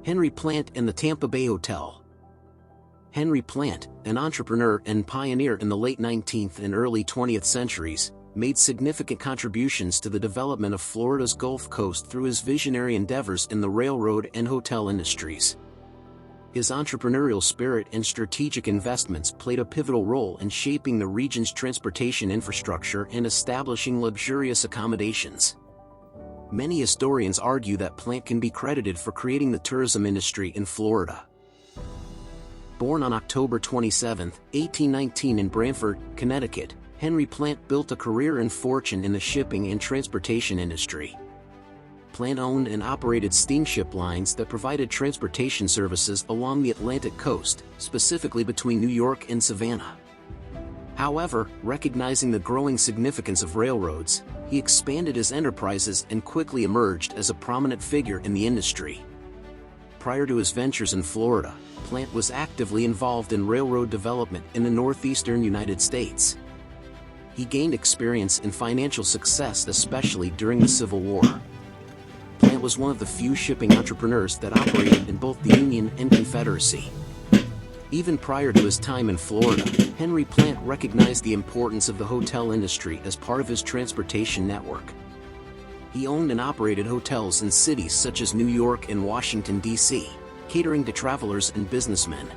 Henry Plant and the Tampa Bay Hotel. Henry Plant, an entrepreneur and pioneer in the late 19th and early 20th centuries, made significant contributions to the development of Florida's Gulf Coast through his visionary endeavors in the railroad and hotel industries. His entrepreneurial spirit and strategic investments played a pivotal role in shaping the region's transportation infrastructure and establishing luxurious accommodations. Many historians argue that Plant can be credited for creating the tourism industry in Florida. Born on October 27, 1819 in Branford, Connecticut, Henry Plant built a career and fortune in the shipping and transportation industry. Plant owned and operated steamship lines that provided transportation services along the Atlantic coast, specifically between New York and Savannah. However, recognizing the growing significance of railroads, he expanded his enterprises and quickly emerged as a prominent figure in the industry. Prior to his ventures in Florida, Plant was actively involved in railroad development in the northeastern United States. He gained experience and financial success especially during the Civil War. Plant was one of the few shipping entrepreneurs that operated in both the Union and Confederacy. Even prior to his time in Florida, Henry Plant recognized the importance of the hotel industry as part of his transportation network. He owned and operated hotels in cities such as New York and Washington, D.C., catering to travelers and businessmen.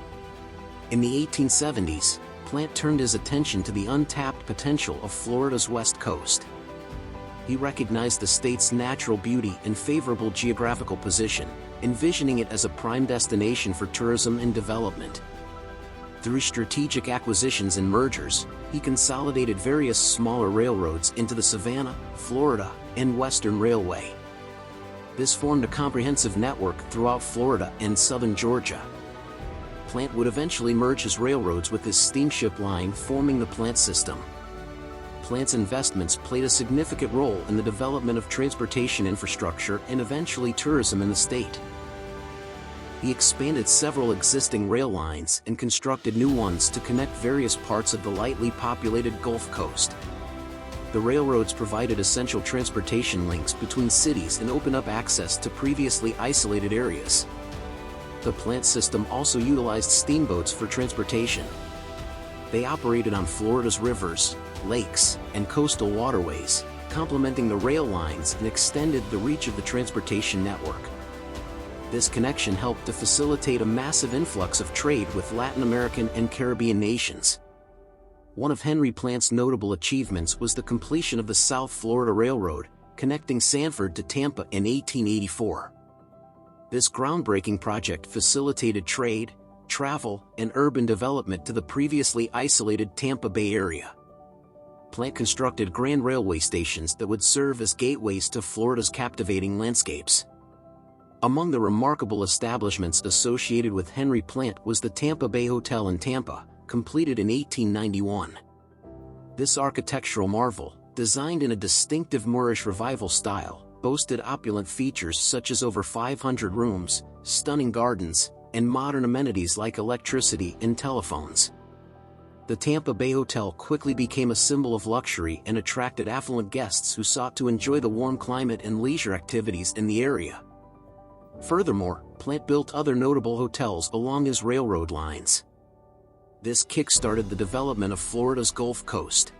In the 1870s, Plant turned his attention to the untapped potential of Florida's west coast. He recognized the state's natural beauty and favorable geographical position, envisioning it as a prime destination for tourism and development. Through strategic acquisitions and mergers, he consolidated various smaller railroads into the Savannah, Florida, and Western Railway. This formed a comprehensive network throughout Florida and southern Georgia. Plant would eventually merge his railroads with his steamship line, forming the Plant system. Plant's investments played a significant role in the development of transportation infrastructure and eventually tourism in the state. He expanded several existing rail lines and constructed new ones to connect various parts of the lightly populated Gulf Coast. The railroads provided essential transportation links between cities and opened up access to previously isolated areas. The Plant system also utilized steamboats for transportation. They operated on Florida's rivers, lakes, and coastal waterways, complementing the rail lines and extended the reach of the transportation network. This connection helped to facilitate a massive influx of trade with Latin American and Caribbean nations. One of Henry Plant's notable achievements was the completion of the South Florida Railroad, connecting Sanford to Tampa in 1884. This groundbreaking project facilitated trade, travel, and urban development to the previously isolated Tampa Bay area. Plant constructed grand railway stations that would serve as gateways to Florida's captivating landscapes. Among the remarkable establishments associated with Henry Plant was the Tampa Bay Hotel in Tampa, completed in 1891. This architectural marvel, designed in a distinctive Moorish Revival style, boasted opulent features such as over 500 rooms, stunning gardens, and modern amenities like electricity and telephones. The Tampa Bay Hotel quickly became a symbol of luxury and attracted affluent guests who sought to enjoy the warm climate and leisure activities in the area. Furthermore, Plant built other notable hotels along his railroad lines. This kick-started the development of Florida's Gulf Coast.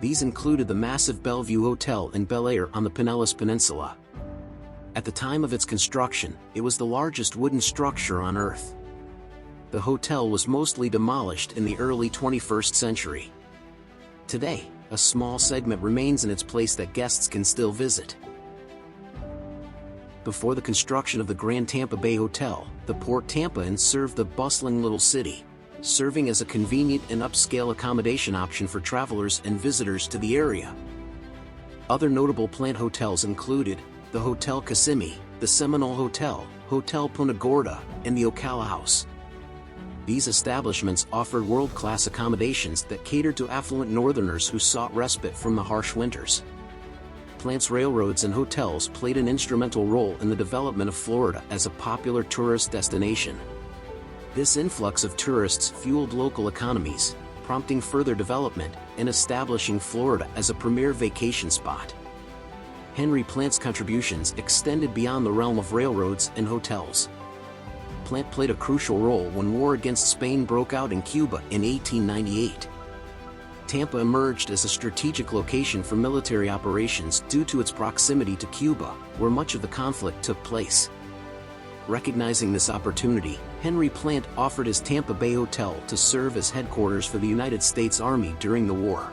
These included the massive Bellevue Hotel in Bel Air on the Pinellas Peninsula. At the time of its construction, it was the largest wooden structure on Earth. The hotel was mostly demolished in the early 21st century. Today, a small segment remains in its place that guests can still visit. Before the construction of the Grand Tampa Bay Hotel, the Port Tampa Inn served the bustling little city, serving as a convenient and upscale accommodation option for travelers and visitors to the area. Other notable Plant hotels included the Hotel Kissimmee, the Seminole Hotel, Hotel Punta Gorda, and the Ocala House. These establishments offered world-class accommodations that catered to affluent northerners who sought respite from the harsh winters. Plant's railroads and hotels played an instrumental role in the development of Florida as a popular tourist destination. This influx of tourists fueled local economies, prompting further development and establishing Florida as a premier vacation spot. Henry Plant's contributions extended beyond the realm of railroads and hotels. Plant played a crucial role when war against Spain broke out in Cuba in 1898. Tampa emerged as a strategic location for military operations due to its proximity to Cuba, where much of the conflict took place. Recognizing this opportunity, Henry Plant offered his Tampa Bay Hotel to serve as headquarters for the United States Army during the war.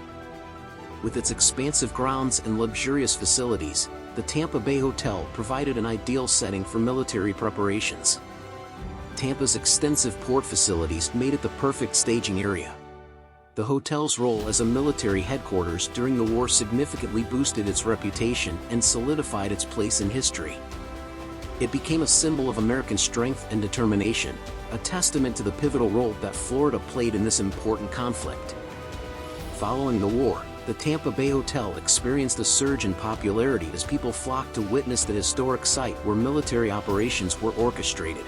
With its expansive grounds and luxurious facilities, the Tampa Bay Hotel provided an ideal setting for military preparations. Tampa's extensive port facilities made it the perfect staging area. The hotel's role as a military headquarters during the war significantly boosted its reputation and solidified its place in history. It became a symbol of American strength and determination, a testament to the pivotal role that Florida played in this important conflict. Following the war, the Tampa Bay Hotel experienced a surge in popularity as people flocked to witness the historic site where military operations were orchestrated.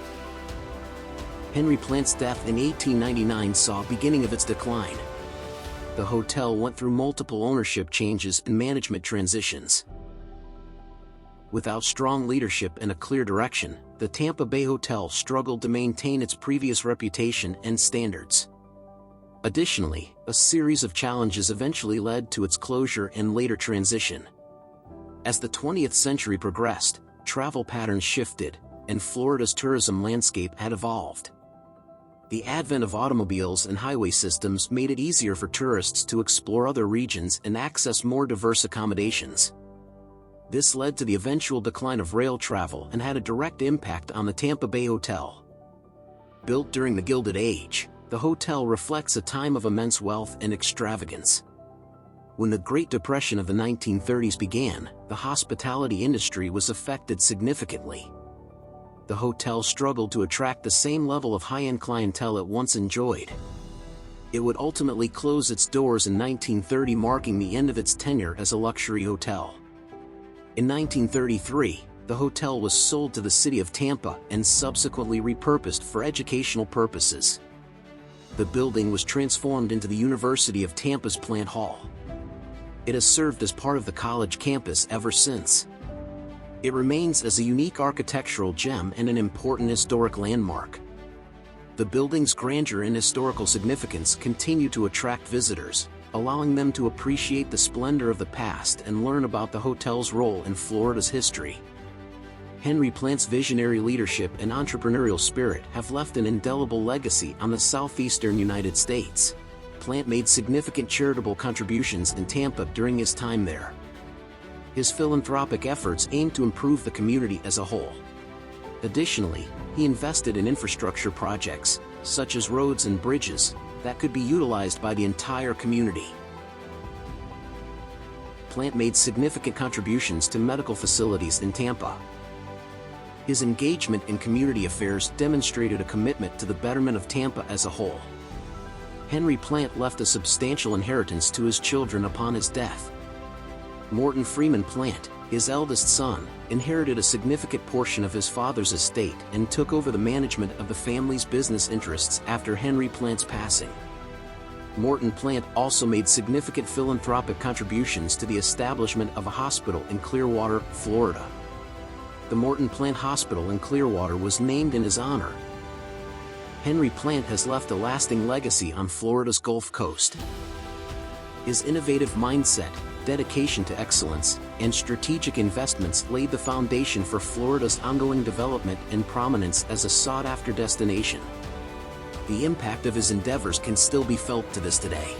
Henry Plant's death in 1899 saw the beginning of its decline. The hotel went through multiple ownership changes and management transitions. Without strong leadership and a clear direction, the Tampa Bay Hotel struggled to maintain its previous reputation and standards. Additionally, a series of challenges eventually led to its closure and later transition. As the 20th century progressed, travel patterns shifted, and Florida's tourism landscape had evolved. The advent of automobiles and highway systems made it easier for tourists to explore other regions and access more diverse accommodations. This led to the eventual decline of rail travel and had a direct impact on the Tampa Bay Hotel. Built during the Gilded Age, the hotel reflects a time of immense wealth and extravagance. When the Great Depression of the 1930s began, the hospitality industry was affected significantly. The hotel struggled to attract the same level of high-end clientele it once enjoyed. It would ultimately close its doors in 1930, marking the end of its tenure as a luxury hotel. In 1933, the hotel was sold to the city of Tampa and subsequently repurposed for educational purposes. The building was transformed into the University of Tampa's Plant Hall. It has served as part of the college campus ever since. It remains as a unique architectural gem and an important historic landmark. The building's grandeur and historical significance continue to attract visitors, allowing them to appreciate the splendor of the past and learn about the hotel's role in Florida's history. Henry Plant's visionary leadership and entrepreneurial spirit have left an indelible legacy on the southeastern United States. Plant made significant charitable contributions in Tampa during his time there. His philanthropic efforts aimed to improve the community as a whole. Additionally, he invested in infrastructure projects, such as roads and bridges, that could be utilized by the entire community. Plant made significant contributions to medical facilities in Tampa. His engagement in community affairs demonstrated a commitment to the betterment of Tampa as a whole. Henry Plant left a substantial inheritance to his children upon his death. Morton Freeman Plant, his eldest son, inherited a significant portion of his father's estate and took over the management of the family's business interests after Henry Plant's passing. Morton Plant also made significant philanthropic contributions to the establishment of a hospital in Clearwater, Florida. The Morton Plant Hospital in Clearwater was named in his honor. Henry Plant has left a lasting legacy on Florida's Gulf Coast. His innovative mindset, dedication to excellence, and strategic investments laid the foundation for Florida's ongoing development and prominence as a sought-after destination. The impact of his endeavors can still be felt to this day.